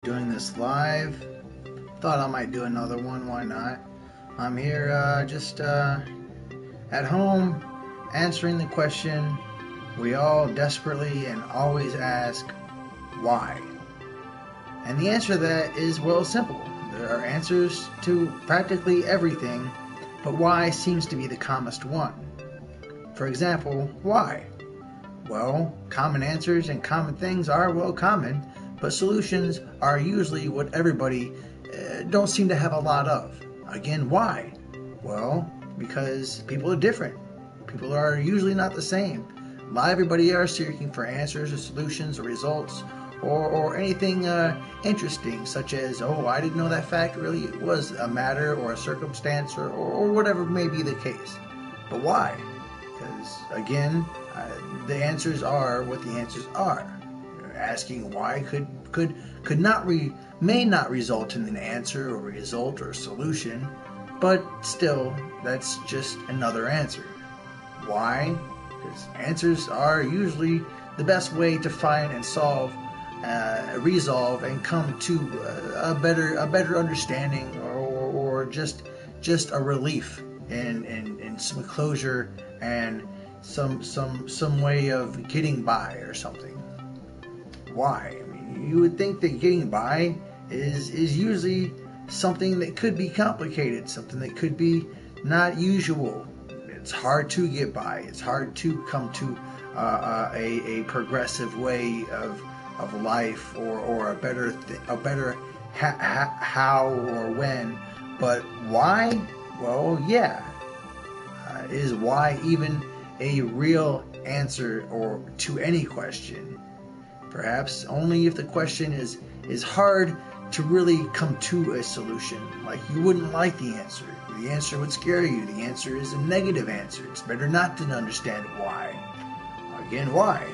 Doing this live. Thought I might do another one. Why not? I'm here just at home answering the question we all desperately and always ask, why? And the answer to that is, well, simple. There are answers to practically everything, but why seems to be the commonest one. For example, why? Well, common answers and common things are, well, common, but solutions are usually what everybody don't seem to have a lot of. Again, why? Well, because people are different. People are usually not the same. Not everybody are seeking for answers or solutions or results or anything interesting, such as, oh, I didn't know that fact really was a matter or a circumstance or whatever may be the case. But why? Because, again, the answers are what the answers are. Asking why may not result in an answer or result or solution, but still, that's just another answer. Why? Because answers are usually the best way to find and solve, resolve, and come to a better understanding or just a relief and some closure and some way of getting by or something. Why? I mean, you would think that getting by is usually something that could be complicated, something that could be not usual. It's hard to get by. It's hard to come to a progressive way of life or a better how or when. But why? Well, yeah. Is why even a real answer or to any question? Perhaps only if the question is hard to really come to a solution. Like you wouldn't like the answer. The answer would scare you. The answer is a negative answer. It's better not to understand why. Again, why?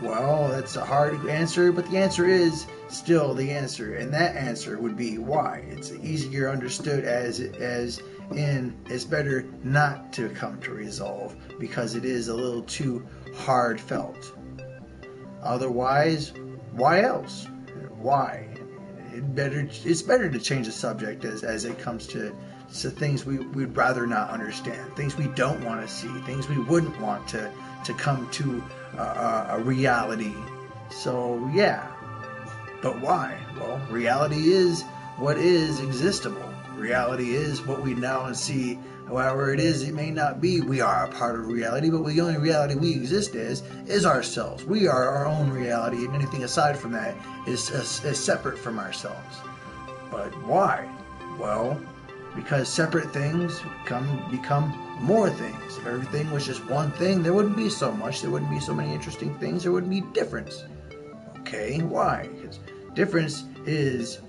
Well, that's a hard answer, but the answer is still the answer, and that answer would be why. It's easier understood as in it's better not to come to resolve because it is a little too hard felt. Otherwise, why else? Why? It's better to change the subject as it comes to things we'd rather not understand, things we don't want to see, things we wouldn't want to come to a reality. So yeah, but why? Well, reality is what is existable. Reality is what we now see. However it is, it may not be. We are a part of reality, but the only reality we exist as is ourselves. We are our own reality, and anything aside from that is separate from ourselves. But why? Well, because separate things become more things. If everything was just one thing, there wouldn't be so much. There wouldn't be so many interesting things. There wouldn't be difference. Okay, why? Because difference is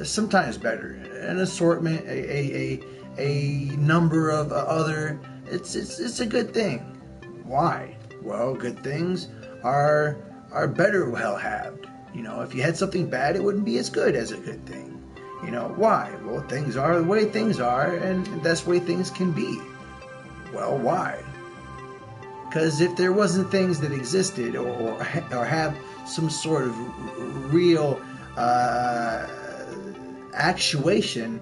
sometimes better. An assortment, a number of other. It's a good thing. Why? Well, good things are better well haved. You know, if you had something bad, it wouldn't be as good as a good thing. You know, why? Well, things are the way things are, and that's the way things can be. Well, why? Because if there wasn't things that existed or have some sort of real actuation,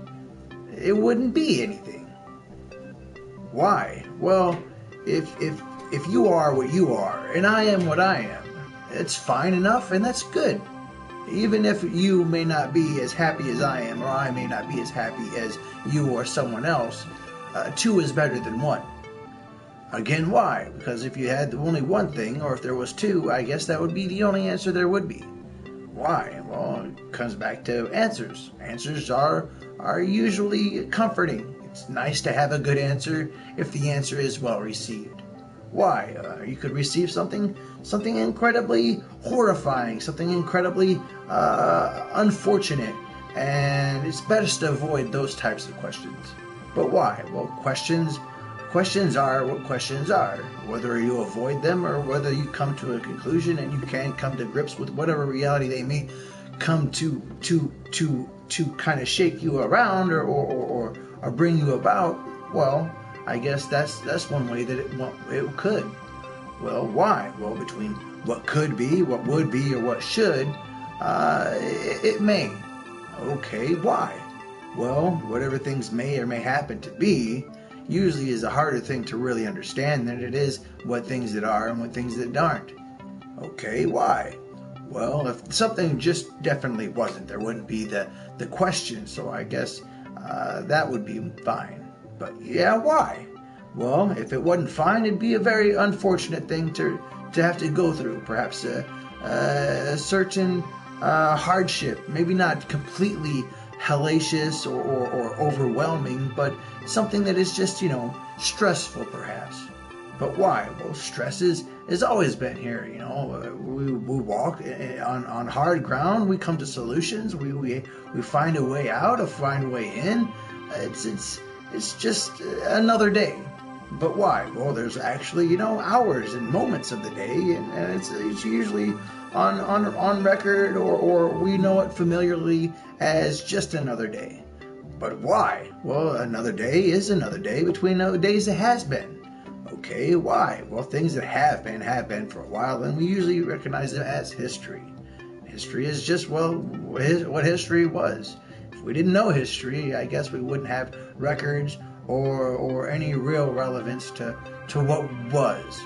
it wouldn't be anything. Why? Well, if you are what you are and I am what I am, it's fine enough and that's good. Even if you may not be as happy as I am, or I may not be as happy as you or someone else, two is better than one. Again, why? Because if you had only one thing, or if there was two, I guess that would be the only answer there would be. Why? Well, it comes back to answers. Answers are usually comforting. It's nice to have a good answer if the answer is well received. Why? You could receive something incredibly horrifying, something incredibly unfortunate, and it's best to avoid those types of questions. But why? Well, questions are what questions are. Whether you avoid them or whether you come to a conclusion and you can come to grips with whatever reality they may come to kind of shake you around or bring you about, well, I guess that's one way that it could. Well, why? Well, between what could be, what would be, or what should, It may. Okay, why? Well, whatever things may or may happen to be usually is a harder thing to really understand than it is what things that are and what things that aren't. Okay, why? Well, if something just definitely wasn't, there wouldn't be the question, so I guess that would be fine. But yeah, why? Well, if it wasn't fine, it'd be a very unfortunate thing to have to go through. Perhaps a certain hardship, maybe not completely hellacious or overwhelming, but something that is just, stressful perhaps. But why? Well, stress has always been here. We walk on hard ground. We come to solutions. We find a way out, or find a way in. It's just another day. But why? Well, there's actually hours and moments of the day, and it's usually on record, or we know it familiarly as just another day. But why? Well, another day is another day between days that has been. Okay, why? Well, things that have been for a while, and we usually recognize them as history. History is just, what history was. If we didn't know history, I guess we wouldn't have records or any real relevance to what was.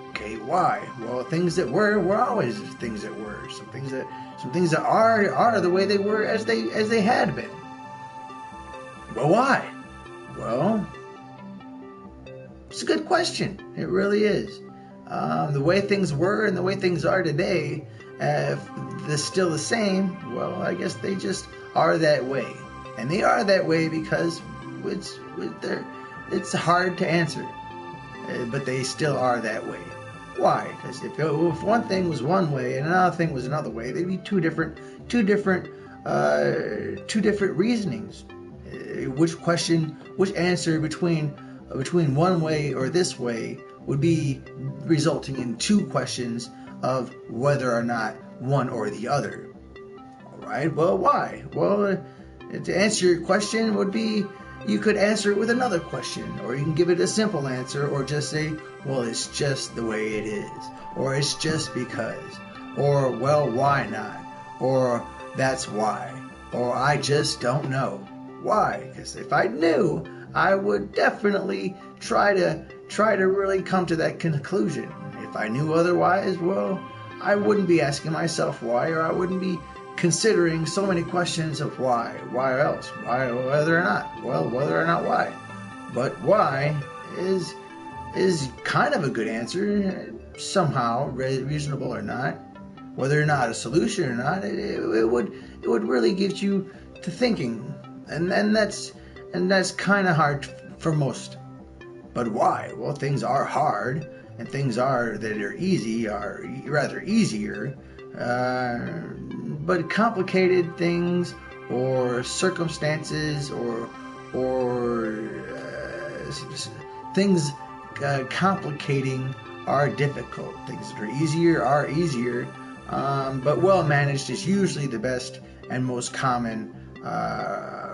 Okay, why? Well, things that were always things that were. Some things that are the way they were as they had been. Well, why? Well, it's a good question. It really is. The way things were and the way things are today, if they're still the same, well, I guess they just are that way. And they are that way because it's hard to answer. But they still are that way. Why? Because if one thing was one way and another thing was another way, they'd be two different reasonings. Which answer between one way or this way would be resulting in two questions of whether or not one or the other. All right. Well, why? Well, to answer your question would be, you could answer it with another question, or you can give it a simple answer, or just say, well, it's just the way it is, or it's just because, or, well, why not, or that's why, or I just don't know. Why? Because if I knew, I would definitely try to really come to that conclusion. If I knew otherwise, well, I wouldn't be asking myself why, or I wouldn't be considering so many questions of why else, why, whether or not, well, whether or not why. But why is kind of a good answer, somehow, reasonable or not. Whether or not a solution or not, it would really get you to thinking, and that's kind of hard for most. But why? Well, things are hard, and things that are easy are rather easier. But complicated things or circumstances or things complicating are difficult. Things that are easier, but well managed is usually the best and most common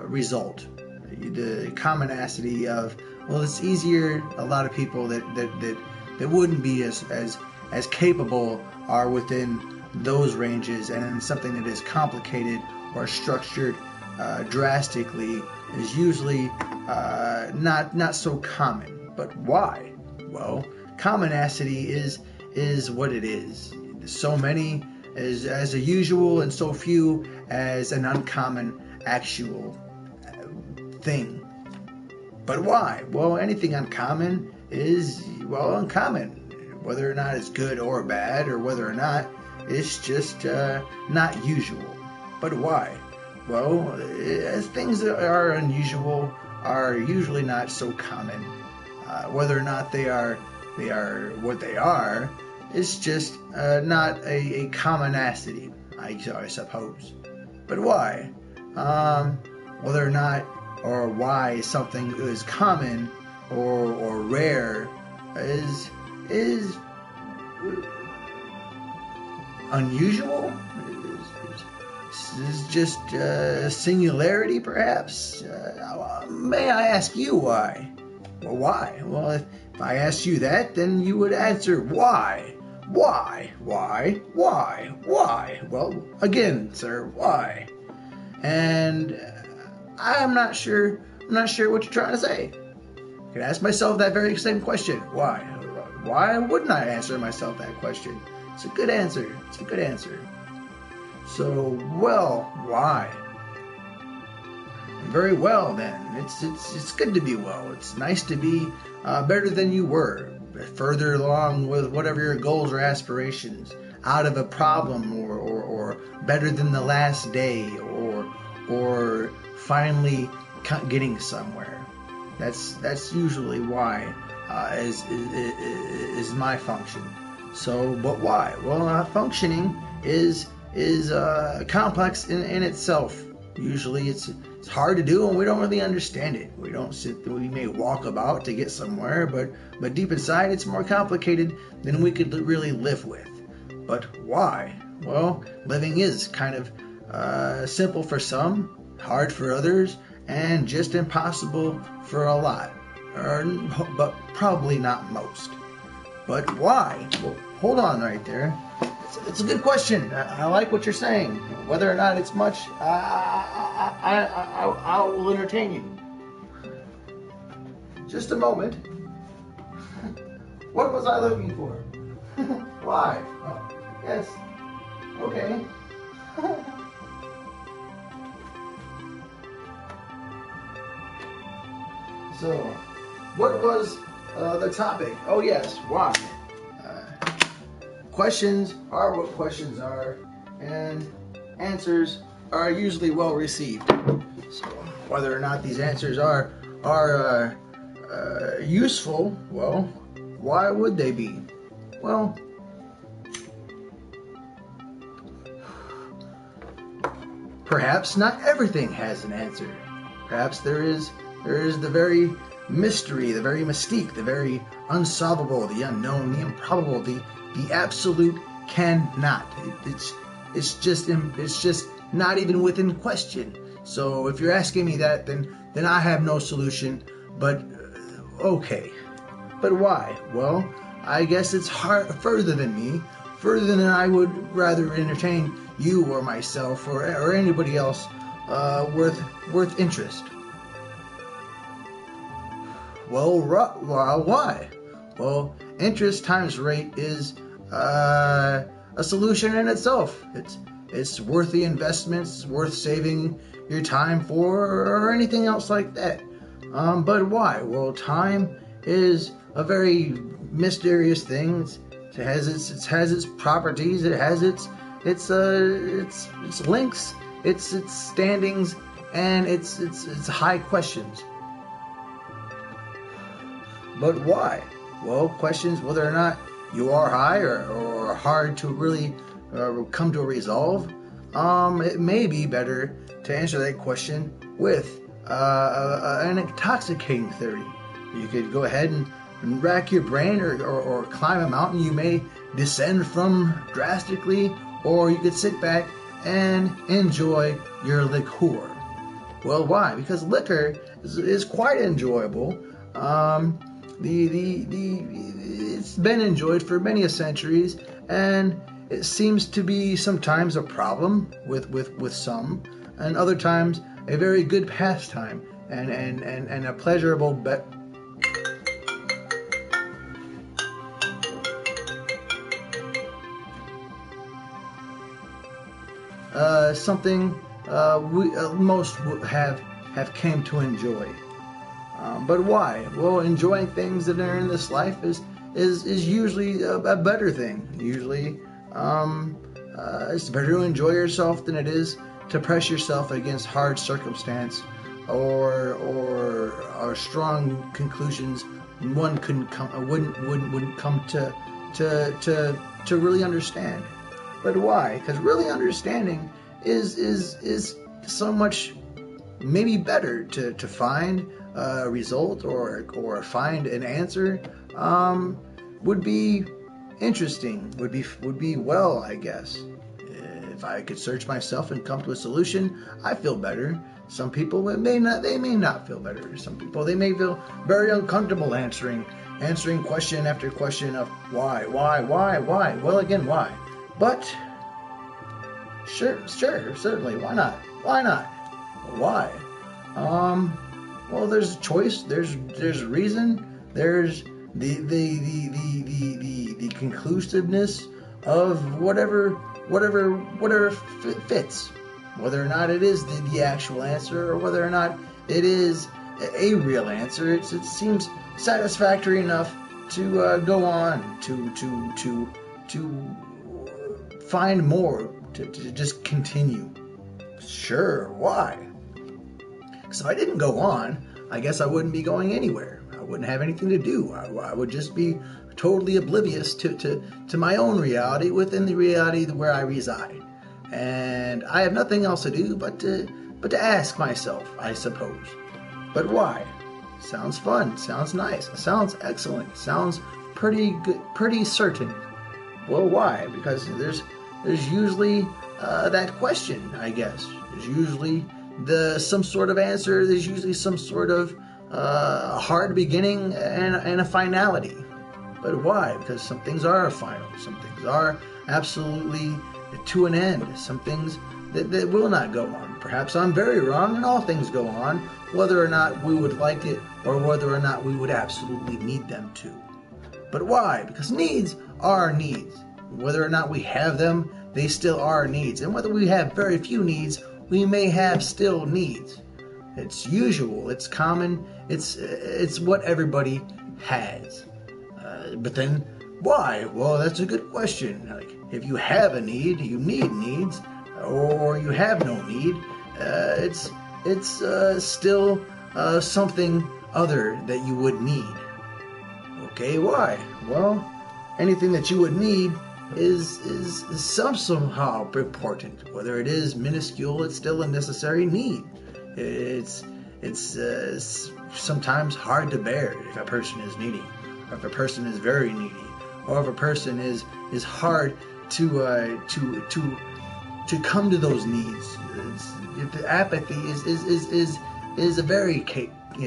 result. The commonality of, well, it's easier. A lot of people that wouldn't be as capable are within those ranges, and something that is complicated or structured drastically is usually not so common. But why? Well, commonality is what it is. So many as a usual, and so few as an uncommon actual thing. But why? Well, anything uncommon is, well, uncommon. Whether or not it's good or bad, or whether or not it's just not usual. But why? Well, things that are unusual are usually not so common. Whether or not they are what they are, it's just not a commonality, I suppose. But why? Whether or not or why something is common or rare is unusual? Is just singularity, perhaps? May I ask you why? Well, why? Well, if I asked you that, then you would answer why. Why? Well, again, sir, why? And I'm not sure what you're trying to say. I can ask myself that very same question. Why? Why wouldn't I answer myself that question? It's a good answer. So, well, why? Very well then. It's good to be well. It's nice to be better than you were, further along with whatever your goals or aspirations, out of a problem, or better than the last day, or finally getting somewhere. That's usually why is my function. So, but why? Well, functioning is complex in itself. Usually, it's hard to do, and we don't really understand it. We may walk about to get somewhere, but deep inside, it's more complicated than we could really live with. But why? Well, living is kind of simple for some, hard for others, and just impossible for a lot, but probably not most. But why? Well, hold on right there. It's a good question. I like what you're saying. Whether or not it's much, I will entertain you. Just a moment. What was I looking for? Why? Oh, yes. Okay. So, what was the topic? Oh yes, why? Questions are what questions are, and answers are usually well received. So, whether or not these answers are useful, well, why would they be? Well, perhaps not everything has an answer. Perhaps there is the very mystery, the very mystique, the very unsolvable, the unknown, the improbable, the absolute cannot. It's just not even within question. So if you're asking me that, then I have no solution. But okay. But why? Well, I guess it's further than me, further than I would rather entertain you or myself or anybody else worth interest. Well, why? Well, interest times rate is a solution in itself. It's worth the investment. It's worth saving your time for, or anything else like that. But why? Well, time is a very mysterious thing. It has its properties. It has its links. Its standings, and its high questions. But why? Well, questions whether or not you are high or hard to really come to a resolve. It may be better to answer that question with an intoxicating theory. You could go ahead and rack your brain or climb a mountain you may descend from drastically, or you could sit back and enjoy your liqueur. Well, why? Because liquor is quite enjoyable. It's been enjoyed for many a centuries, and it seems to be sometimes a problem with some, and other times a very good pastime and a pleasurable something we most have came to enjoy. But why? Well, enjoying things that are in this life is usually a better thing. Usually, it's better to enjoy yourself than it is to press yourself against hard circumstance or strong conclusions one wouldn't come to really understand. But why? Because really understanding is so much maybe better to find a result or find an answer would be interesting, would be well, I guess, If I could search myself and come to a solution, I feel better. Some people they may not feel better. Some people they may feel very uncomfortable answering question after question of why. Well, again, why? But sure, certainly, why not? Why? Well, there's choice. There's reason. There's the conclusiveness of whatever fits. Whether or not it is the actual answer, or whether or not it is a real answer, it seems satisfactory enough to go on to find more, to just continue. Sure, why? Because if I didn't go on, I guess I wouldn't be going anywhere. I wouldn't have anything to do. I would just be totally oblivious to my own reality within the reality where I reside. And I have nothing else to do but to ask myself, I suppose. But why? Sounds fun. Sounds nice. Sounds excellent. Sounds pretty good. Pretty certain. Well, why? Because there's usually that question, I guess. There's usually some sort of answer. There's usually some sort of hard beginning and a finality. But why? Because some things are final. Some things are absolutely to an end. Some things that will not go on. Perhaps I'm very wrong and all things go on, whether or not we would like it or whether or not we would absolutely need them to. But why? Because needs are needs. Whether or not we have them, they still are needs. And whether we have very few needs, we may have still needs. It's usual, it's common, it's what everybody has. But then, why? Well, that's a good question. Like, if you have a need, you need needs, or you have no need, it's still something other that you would need. Okay, why? Well, anything that you would need is somehow important. Whether it is minuscule, it's still a necessary need. It's sometimes hard to bear if a person is needy, or if a person is very needy, or if a person is hard to come to those needs. If apathy is a very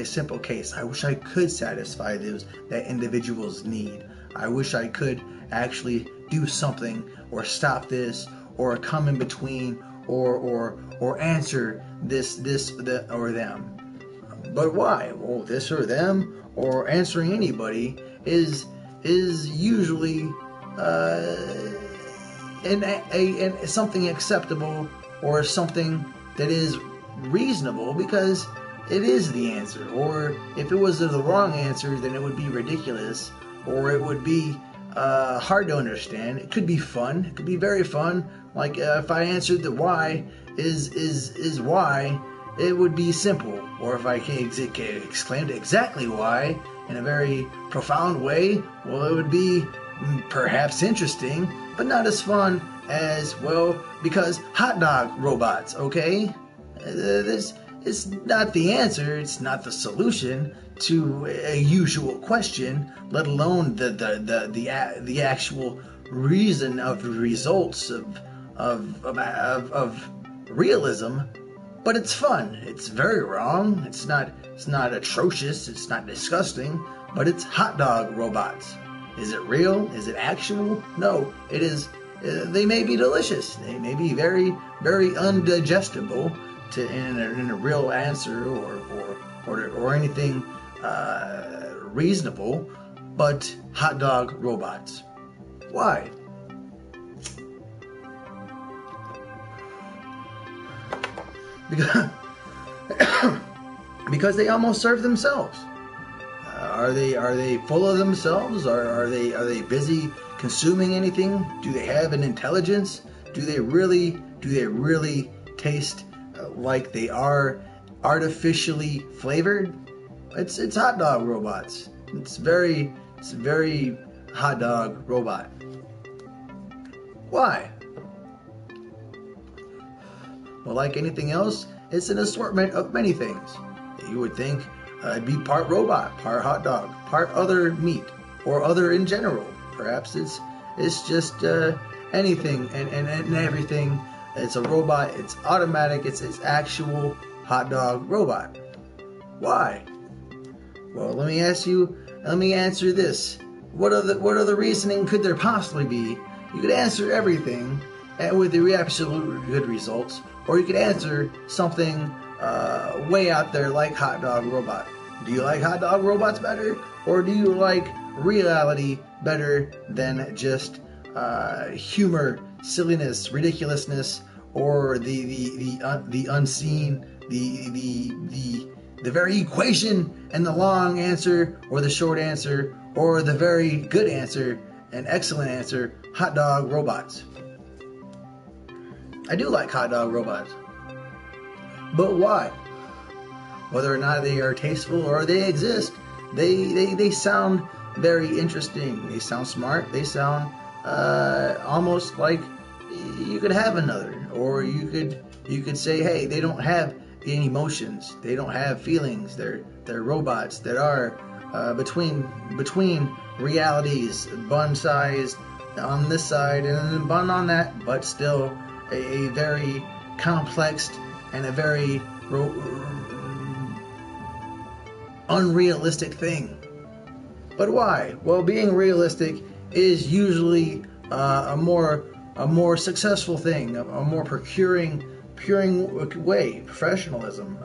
simple case. I wish I could satisfy that individual's need. I wish I could actually do something, or stop this, or come in between, or answer this or them. But why? Well, this or them, or answering anybody is usually something acceptable, or something that is reasonable, because it is the answer. Or if it was the wrong answer, then it would be ridiculous, or it would be hard to understand. It could be fun. It could be very fun. Like if I answered the why is why, it would be simple. Or if I exclaimed exactly why in a very profound way, well, it would be perhaps interesting, but not as fun as, well, because hot dog robots, okay? This is not the answer, it's not the solution to a usual question, let alone the actual reason of the results of realism. But it's fun. It's very wrong. It's not atrocious. It's not disgusting. But it's hot dog robots. Is it real? Is it actual? No, it is. They may be delicious. They may be very, very undigestible in a real answer or anything reasonable. But hot dog robots. Why? Because they almost serve themselves. Are they full of themselves? Are they busy consuming anything? Do they have an intelligence? Do they really taste like they are artificially flavored? It's hot dog robots. It's very hot dog robot. Why? Well, like anything else, it's an assortment of many things. You would think it'd be part robot, part hot dog, part other meat, or other in general. Perhaps it's just anything and everything It's a robot. It's automatic. It's actual hot dog robot. Why? Well, let me answer this. What other reasoning could there possibly be? You could answer everything with the absolute good results, or you could answer something way out there like hot dog robot. Do you like hot dog robots better, or do you like reality better than just humor, silliness, ridiculousness, or the unseen, the very equation and the long answer, or the short answer, or the very good answer and excellent answer, hot dog robots? I do like hot dog robots. But why? Whether or not they are tasteful or they exist, they sound very interesting. They sound smart. They sound almost like you could have another. Or you could say, hey, they don't have any emotions. They don't have feelings. They're robots that are between realities, bun-sized on this side and then bun on that, but still a very complex and a very unrealistic thing. But why? Well, being realistic is usually a more successful thing, a more procuring way, professionalism.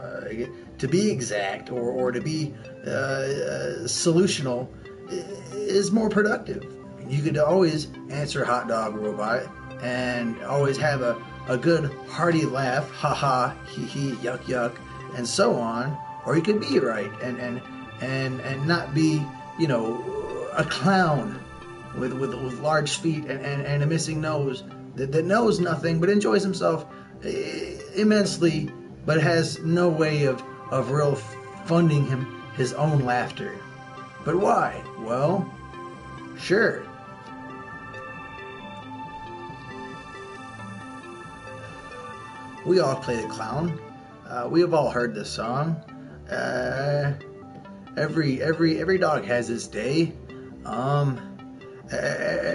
To be exact or to be solutional is more productive. You could always answer hot dog robot and always have a good hearty laugh, ha ha, hee hee, yuck yuck, and so on. Or you could be right and not be, a clown with large feet and a missing nose that knows nothing but enjoys himself immensely, but has no way of real funding his own laughter. But why? Well, sure. We all play the clown. We have all heard this song. Every dog has its day.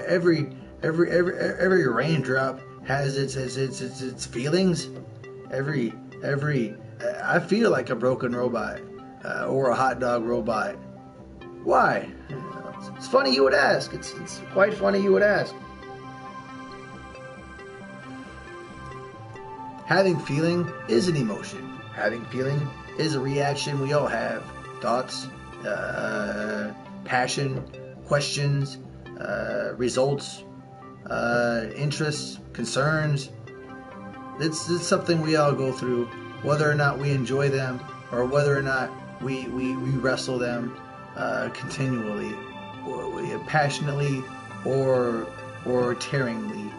Every raindrop has its feelings. I feel like a broken robot or a hot dog robot. Why? It's funny you would ask. It's quite funny you would ask. Having feeling is an emotion. Having feeling is a reaction we all have. Thoughts, passion, questions, results, interests, concerns. It's something we all go through, whether or not we enjoy them or whether or not we wrestle them continually, or passionately or tearingly.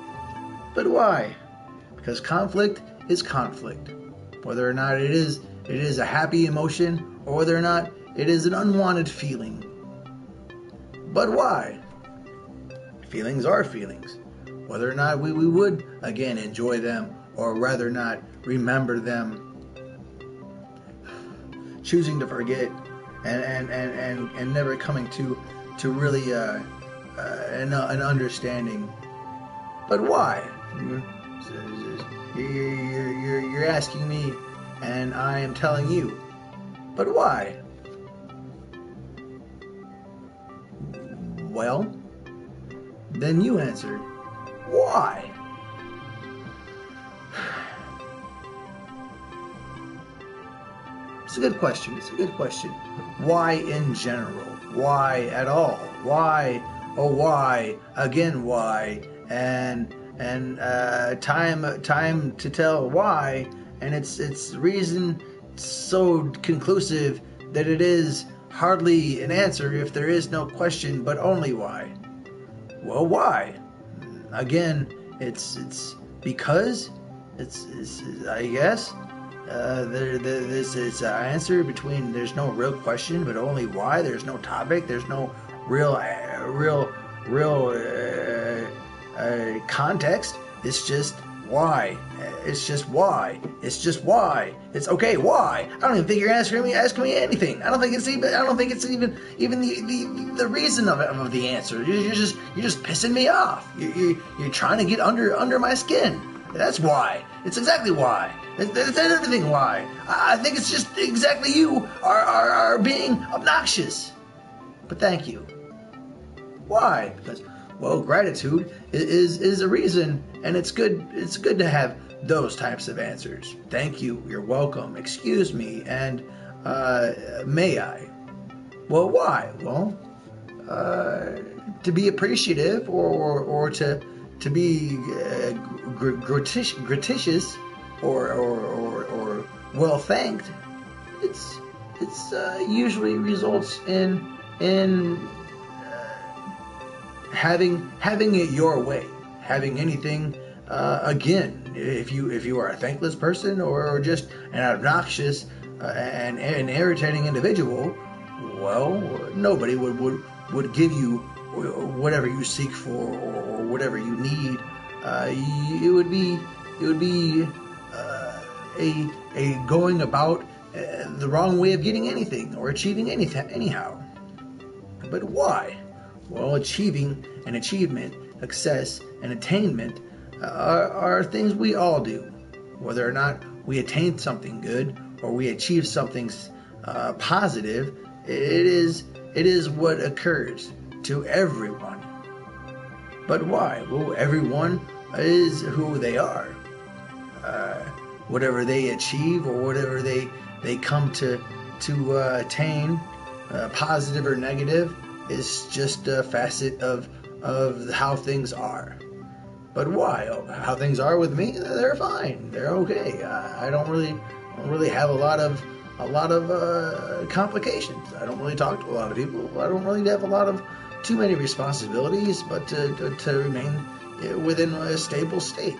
But why? Because conflict is conflict. Whether or not it is a happy emotion or whether or not it is an unwanted feeling. But why? Feelings are feelings. Whether or not we would, again, enjoy them or rather not remember them. Choosing to forget and never coming to really an understanding. But why? You're asking me, and I am telling you. But why? Well, then you answer. Why? It's a good question. Why in general? Why at all? Why? Oh, why? Again, why? And time to tell why. And it's reason so conclusive that it is hardly an answer if there is no question, but only why. Well, why? Again, it's because it's I guess. This is an answer between there's no real question, but only why. There's no topic. There's no real context. It's just why. It's just why. It's just why. It's okay. Why? I don't even think you're asking me anything. I don't think it's even the reason of the answer. You're just pissing me off. You're trying to get under my skin. That's why. It's exactly why. That's everything why. I think it's just exactly you are being obnoxious. But thank you. Why? Because, well, gratitude is a reason, and it's good to have those types of answers. Thank you, you're welcome, excuse me, and may I? Well, why? Well, to be appreciative or to be gratuitous or well thanked. It's usually results in having it your way, having anything. Again, if you are a thankless person or just an obnoxious and an irritating individual, well, nobody would give you whatever you seek for or whatever you need. It would be a going about the wrong way of getting anything or achieving anything anyhow. But why? Well, achieving an achievement, success, and attainment are things we all do. Whether or not we attain something good or we achieve something positive, it is what occurs to everyone. But why? Well, everyone is who they are. Whatever they achieve or whatever they come to attain, positive or negative, is just a facet of how things are. But why? How things are with me? They're fine. They're okay. I don't really have a lot of complications. I don't really talk to a lot of people. I don't really have a lot of too many responsibilities, but to remain within a stable state.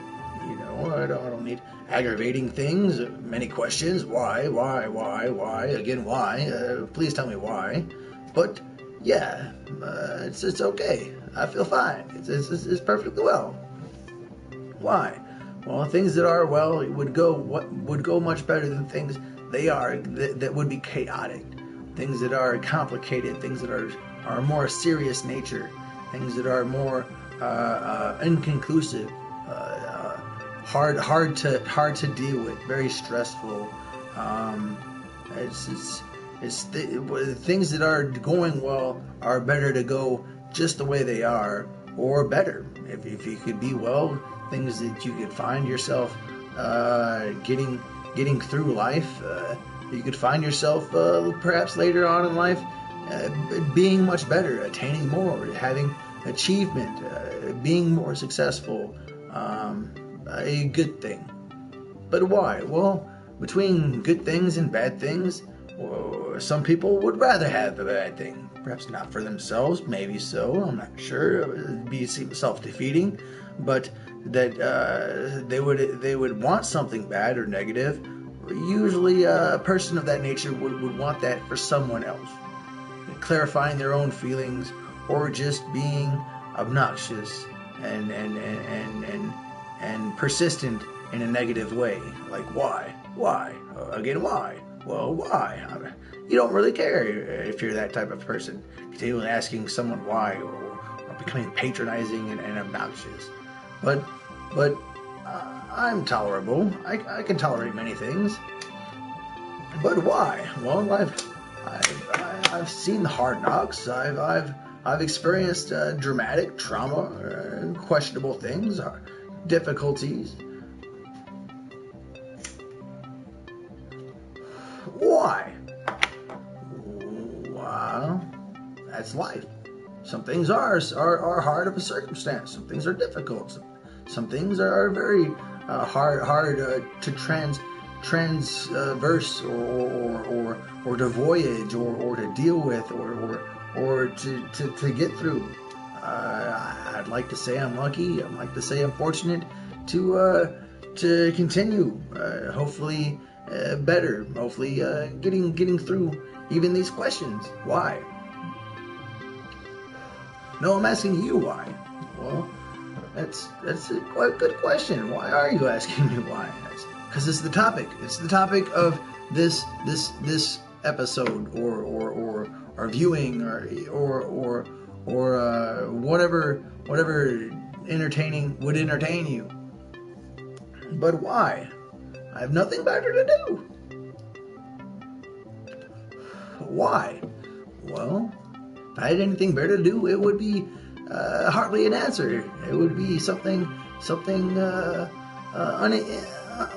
You know, I don't need aggravating things, many questions. Why? Again, why? Please tell me why. But yeah, it's okay. I feel fine. It's perfectly well. Why? Well, things that are well would go much better than things they are that would be chaotic. Things that are complicated, things that are more serious nature, things that are more inconclusive, hard to deal with, very stressful. Things that are going well are better to go just the way they are, or better. If you could be well, things that you could find yourself getting through life. You could find yourself perhaps later on in life being much better, attaining more, having achievement, being more successful. A good thing. But why? Well, between good things and bad things, some people would rather have the bad thing. Perhaps not for themselves, maybe so, I'm not sure. It would be self-defeating, but that they would want something bad or negative. Usually a person of that nature would want that for someone else. Clarifying their own feelings or just being obnoxious and persistent in a negative way. Like, why? Why? Again, why? Well, why? You don't really care if you're that type of person. Continually asking someone why or becoming patronizing and obnoxious. But I'm tolerable. I can tolerate many things. But why? Well, I've seen the hard knocks. I've experienced dramatic trauma, questionable things, difficulties. Why? Well, that's life. Some things are hard of a circumstance. Some things are difficult. Some things are very hard to transverse or to voyage or to deal with or to get through. I'd like to say I'm lucky. I'd like to say I'm fortunate to continue. Hopefully better. Hopefully getting through even these questions. Why? No, I'm asking you why. Well, that's a quite good question. Why are you asking me why? Because it's the topic. It's the topic of this episode or viewing or whatever entertaining would entertain you. But why? I have nothing better to do. Why? Well, if I had anything better to do, it would be hardly an answer. It would be something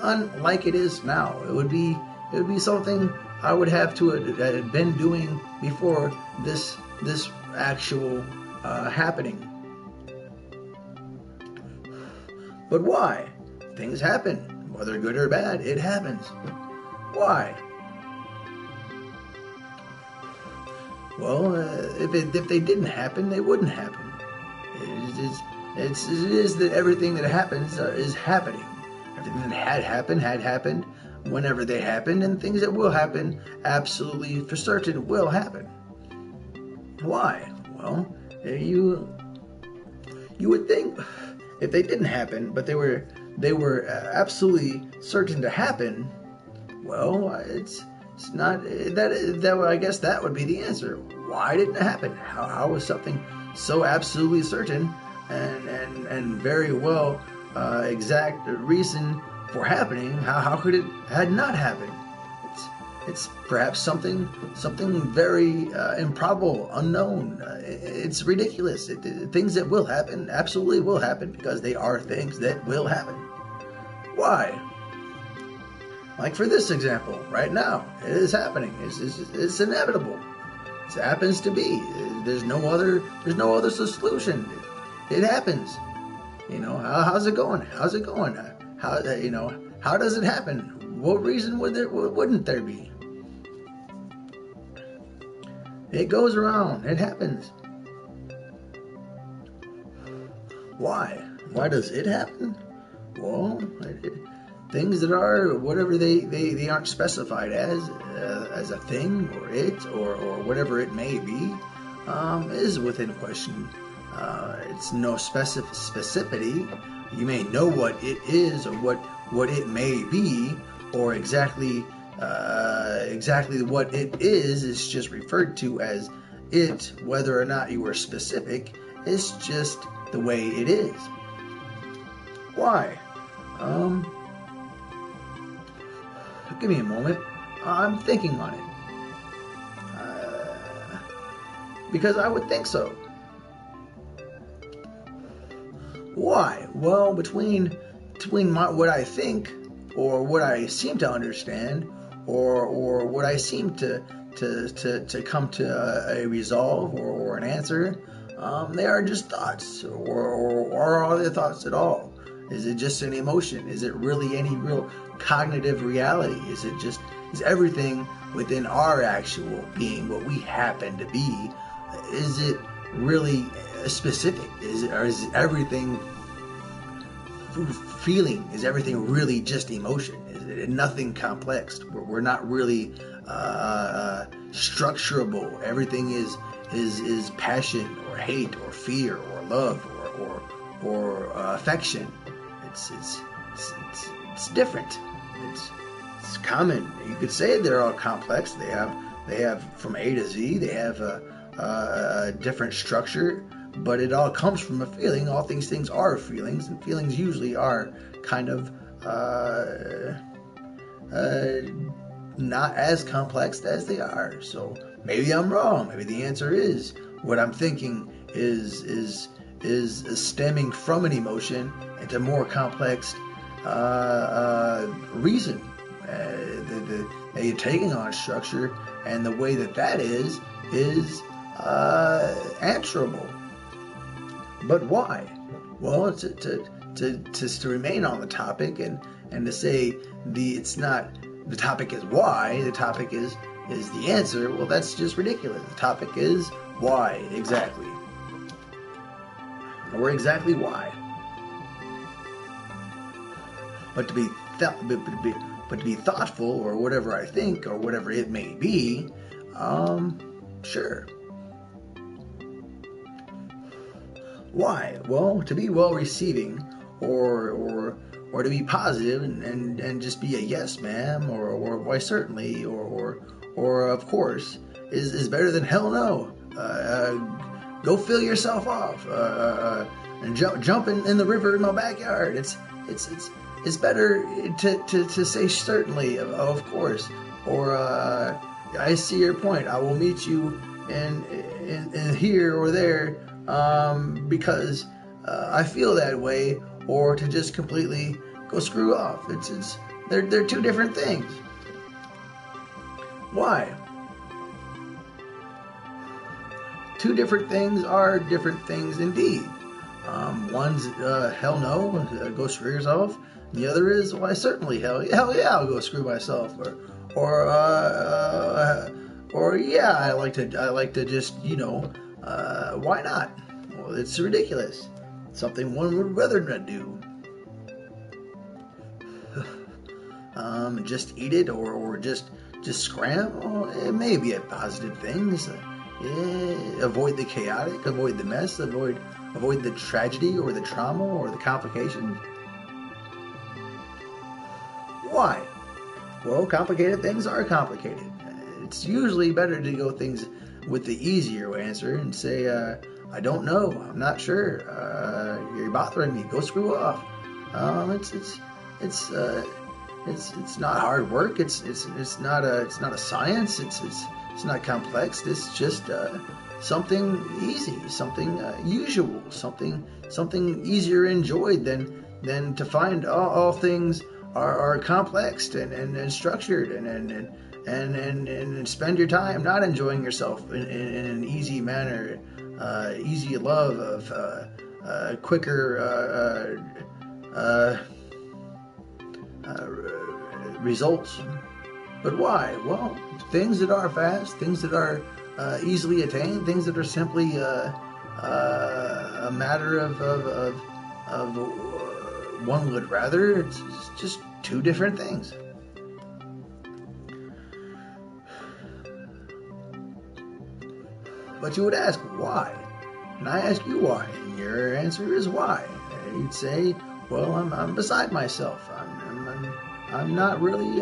unlike it is now. It would be something I would have to have been doing before this actual happening. But why? Things happen, whether good or bad. It happens. Why? Well, if they didn't happen, they wouldn't happen. It is that everything that happens is happening. Everything that had happened whenever they happened, and things that will happen, absolutely for certain, will happen. Why? Well, you would think if they didn't happen, but they were absolutely certain to happen. Well, it's not that. I guess that would be the answer. Why didn't it happen? How was something so absolutely certain and very well exact reason for happening? How could it had not happened? It's perhaps something very improbable, unknown. It's ridiculous. Things that will happen absolutely will happen because they are things that will happen. Why? Like for this example, right now, it is happening. It's inevitable. It happens to be. There's no other solution. It happens. How's it going? How's it going? How does it happen? What reason wouldn't there be? It goes around. It happens. Why? Why does it happen? Well, things that are whatever they aren't specified as a thing or it or whatever it may be is within question. It's no specificity. You may know what it is or what it may be, or exactly what it is just referred to as it. Whether or not you are specific is just the way it is. Why? Give me a moment. I'm thinking on it. Because I would think so. Why? Well, between what I think or what I seem to understand or what I seem to come to a resolve or an answer, they are just thoughts or are they thoughts at all? Is it just an emotion? Is it really any real cognitive reality? Is everything within our actual being what we happen to be? Is it really specific? Is everything feeling? Is everything really just emotion? Is it nothing complex? We're not really structurable. Everything is passion or hate or fear or love or affection. It's different. It's common. You could say they're all complex. They have from A to Z. They have a different structure, but it all comes from a feeling. All these things are feelings, and feelings usually are kind of not as complex as they are. So maybe I'm wrong. Maybe the answer is what I'm thinking is stemming from an emotion into more complex reason. That you're taking on a structure, and the way that is answerable. But why? Well, to remain on the topic and to say it's not the topic is why, the topic is the answer. Well, that's just ridiculous. The topic is why exactly, or exactly why. But to be thoughtful, or whatever I think, or whatever it may be, sure. Why? Well, to be well receiving, or to be positive and just be a yes, ma'am, or why certainly, or of course, is better than hell no. Go fill yourself off, and jump in the river in my backyard. it's better to say certainly, of course, or I see your point. I will meet you in here or there because I feel that way, or to just completely go screw off. They're two different things. Why? Two different things are different things indeed. One's hell no, go screw yourself. The other is why certainly hell yeah, I'll go screw myself. Or yeah, I like to just why not? Well, it's ridiculous. Something one would rather not do. Just eat it or just scram. Well, it may be a positive thing. Avoid the chaotic, avoid the mess, avoid the tragedy or the trauma or the complications. Why? Well, complicated things are complicated. It's usually better to go things with the easier answer and say, I don't know, I'm not sure, you're bothering me, go screw off. It's not hard work. It's not a science. It's not complex. It's just something easy, something usual, something easier enjoyed than to find all things are complex and structured and spend your time not enjoying yourself in an easy manner, easy love of quicker results. But why? Well, things that are fast, things that are easily attained, things that are simply a matter of one would rather. It's just two different things. But you would ask why, and I ask you why, and your answer is why. You'd say, well, I'm beside myself. I'm not really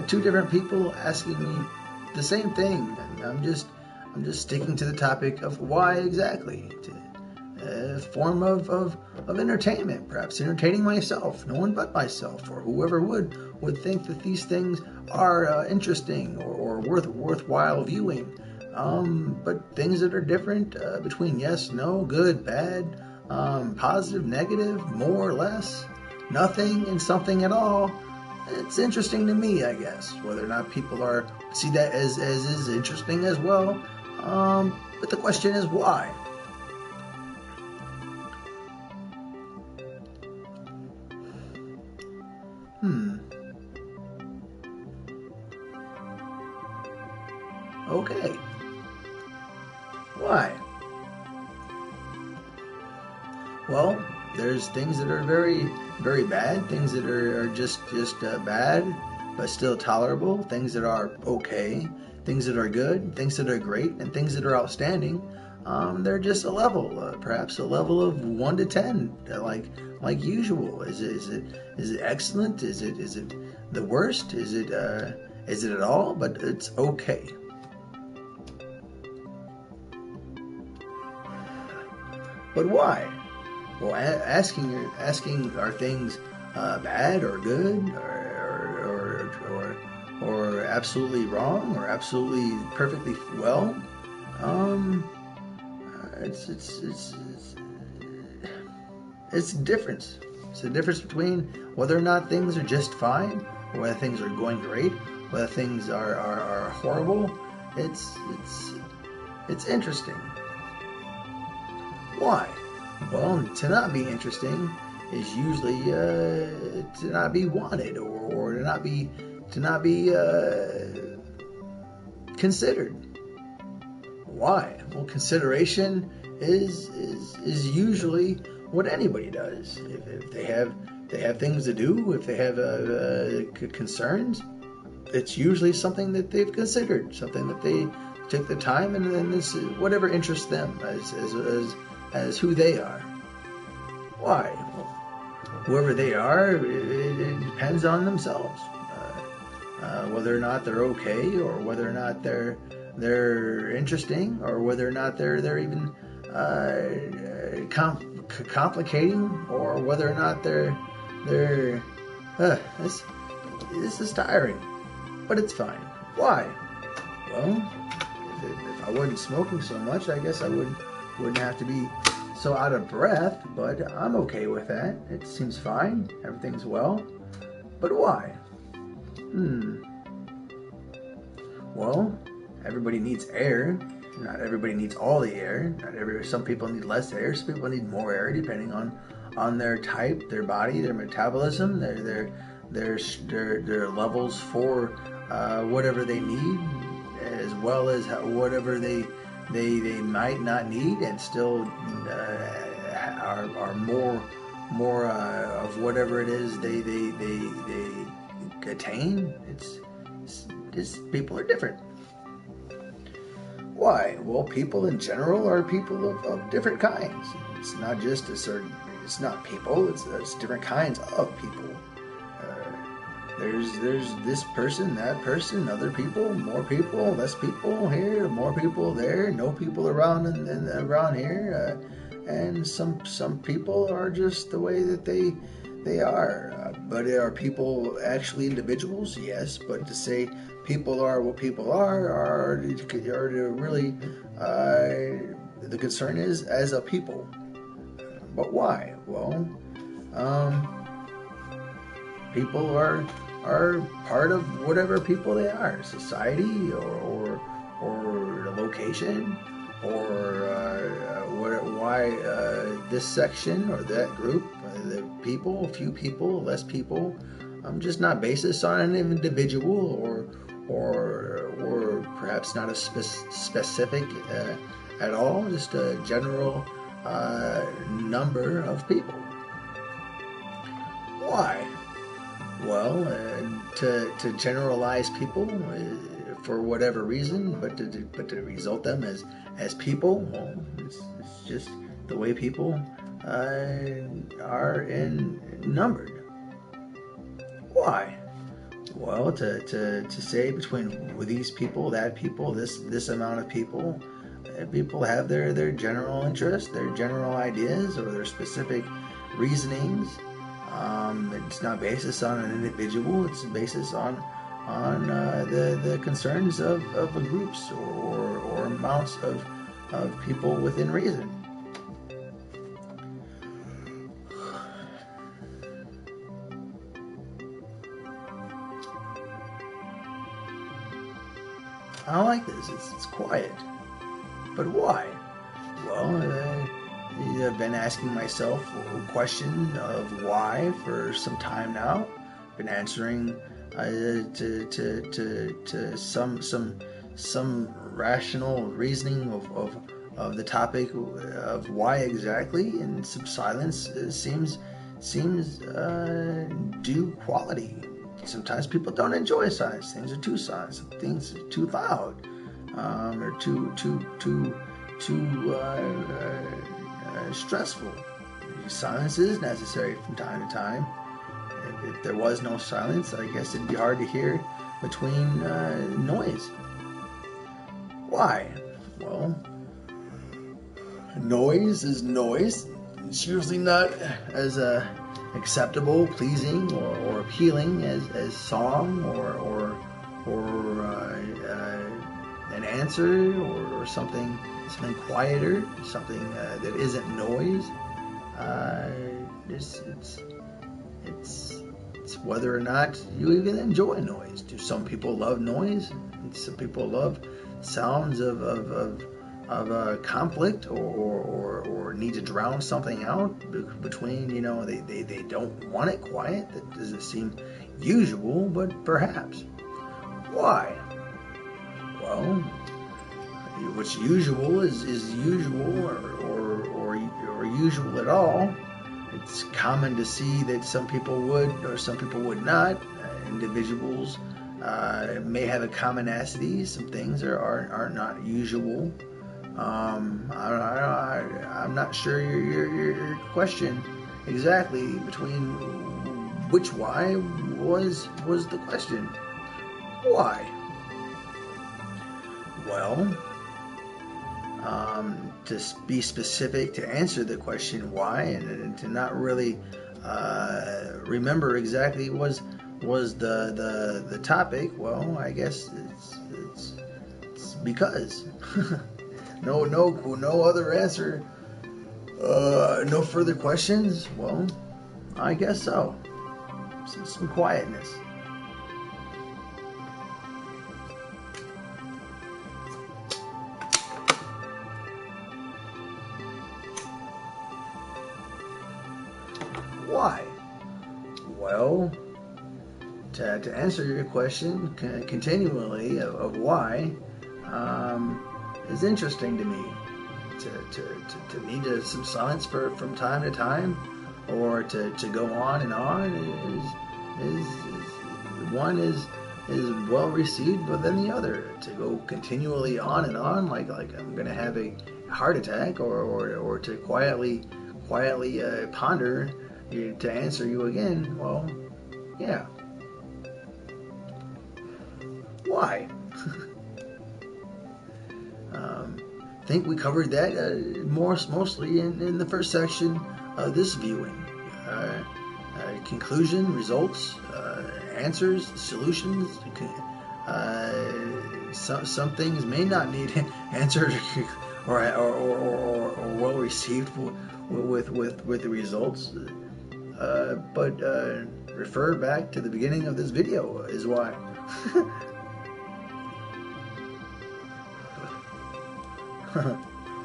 two different people asking me the same thing. I'm just sticking to the topic of why exactly. A form of entertainment, perhaps entertaining myself, no one but myself, or whoever would think that these things are interesting or worthwhile viewing. But things that are different between yes, no, good, bad, positive, negative, more or less, nothing and something at all. It's interesting to me, I guess. Whether or not people see that as is interesting as well. But the question is why? Okay. Why? Well, there's things that are very, very bad, things that are just bad, but still tolerable, things that are okay, things that are good, things that are great, and things that are outstanding. They're just a level, perhaps a level of 1 to 10, like usual. Is it excellent? Is it the worst? Is it at all? But it's okay. But why? Well, asking are things bad or good or absolutely wrong or absolutely perfectly well? It's a difference. It's the difference between whether or not things are just fine, or whether things are going great, whether things are horrible. It's interesting. Why? Well, to not be interesting is usually to not be wanted or to not be considered. Why? Well, consideration is usually what anybody does. If they have things to do, if they have concerns, it's usually something that they've considered, something that they took the time and then this whatever interests them as who they are. Why? Well, whoever they are, it depends on themselves. Whether or not they're okay, or whether or not they're interesting, or whether or not they're even complicating, or whether or not they're They're this is tiring, but it's fine. Why? Well, if I wasn't smoking so much, I guess I wouldn't have to be so out of breath. But I'm okay with that. It seems fine. Everything's well. But why? Well, everybody needs air. Not everybody needs all the air. Some people need less air. Some people need more air, depending on their type, their body, their metabolism, their levels for whatever they need, as well as whatever they might not need, and still are more of whatever it is they attain. It's people are different. Why? Well, people in general are people of different kinds. It's not just a certain. It's not people. It's different kinds of people. There's this person, that person, other people, more people, less people here, more people there, no people around and around here, and some people are just the way that they are. But are people actually individuals? Yes, but to say people are what people are to really the concern is as a people. But why? Well, people are part of whatever people they are, society or a location, or why this section or that group, the people, few people, less people, just not basis on an individual or perhaps not a specific at all, just a general number of people. Why? Well, to generalize people for whatever reason, but to result them as people, well, it's just the way people are numbered. Why? Well, to say between these people, that people, this amount of people, people have their general interests, their general ideas, or their specific reasonings. It's not basis on an individual. It's basis on the concerns of groups or amounts of people within reason. I like this. It's quiet. But why? Well, I've been asking myself a question of why for some time now. Been answering to some rational reasoning of the topic of why exactly, and some silence seems due quality. Sometimes people don't enjoy silence. Things are too silent. Some things are too loud, or too stressful. Silence is necessary from time to time. If there was no silence, I guess it'd be hard to hear between noise. Why? Well, noise is noise. It's usually not as acceptable, pleasing, or appealing as song or an answer or something quieter, something that isn't noise. It's whether or not you even enjoy noise. Do some people love noise? Some people love sounds of conflict or need to drown something out between, they don't want it quiet. That doesn't seem usual, but perhaps. Why? Well, what's usual is usual or usual at all. It's common to see that some people would or some people would not. Individuals may have a commonality. Some things are not usual. I'm not sure your question exactly between which why was the question. Why? Well, to be specific, to answer the question why, and to not really remember exactly was the topic, well, I guess it's because no other answer, no further questions. Well, I guess so. Some quietness. Why? Well, to answer your question continually of why is interesting to me. To need some silence from time to time, or to go on and on is one is well received, but then the other to go continually on and on like I'm gonna have a heart attack, or to quietly ponder to answer you again. Well, yeah. Why? I think we covered that mostly in the first section of this viewing. Conclusion, results, answers, solutions. Some things may not need answered or well received with the results, but refer back to the beginning of this video is why.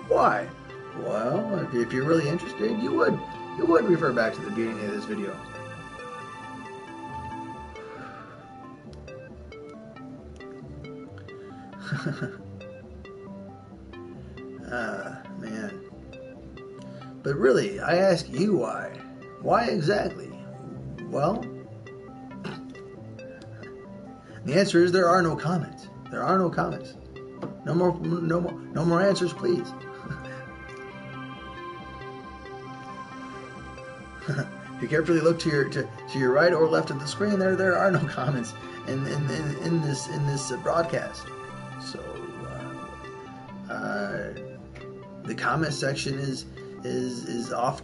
Why? Well, if you're really interested, you would refer back to the beginning of this video. Man. But really, I ask you why. Why exactly? Well, the answer is there are no comments. There are no comments. No more answers, please. If you carefully look to your right or left of the screen, there are no comments in this broadcast. So the comment section is off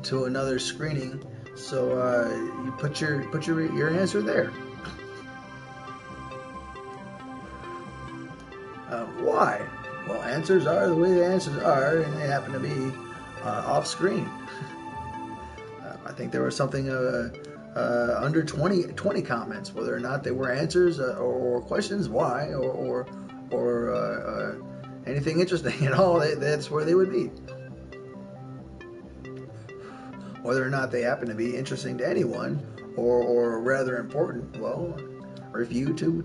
to another screening. So you put your answer there. Why? Well, answers are the way the answers are, and they happen to be off screen. I think there was something under 20 comments, whether or not they were answers or questions. Why? Or anything interesting at all. That's where they would be. Whether or not they happen to be interesting to anyone or rather important, well, review to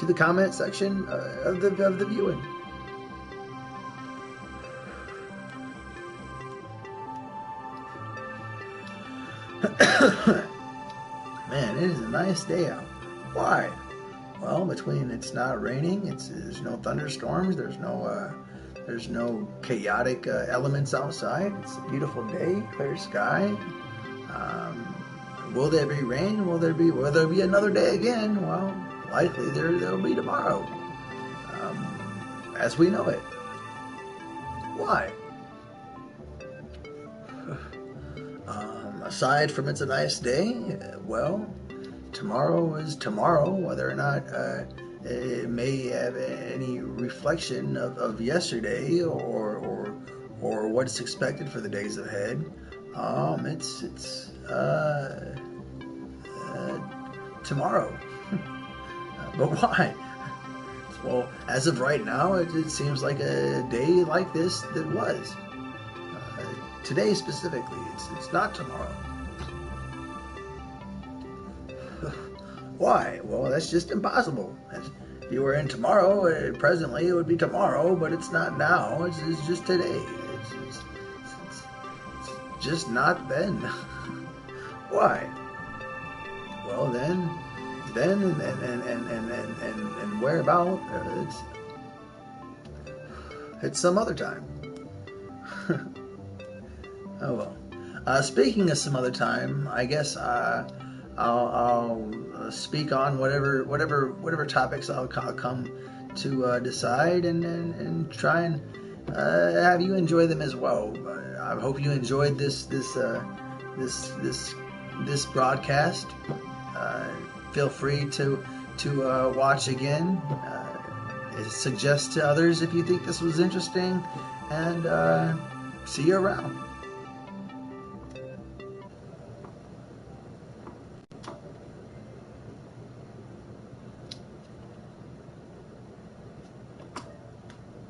the comment section of the viewing. Man, it is a nice day out. Why? Well, between it's not raining, there's no thunderstorms, there's no chaotic elements outside. It's a beautiful day, clear sky. Will there be rain? Will there be another day again? Well, likely there'll be tomorrow, as we know it. Why? Aside from it's a nice day, well, tomorrow is tomorrow. Whether or not it may have any reflection of yesterday or what's expected for the days ahead, it's tomorrow. But why? Well, as of right now, it seems like a day like this that was. Today specifically, it's not tomorrow. Why? Well, that's just impossible. If you were in tomorrow, presently it would be tomorrow, but it's not now. It's just today. It's just not then. Why? Well, then and where about? It's some other time. Oh well. Speaking of some other time, I guess I'll speak on whatever topics I'll come to decide and try and have you enjoy them as well. I hope you enjoyed this this broadcast. Feel free to watch again. Suggest to others if you think this was interesting, and see you around.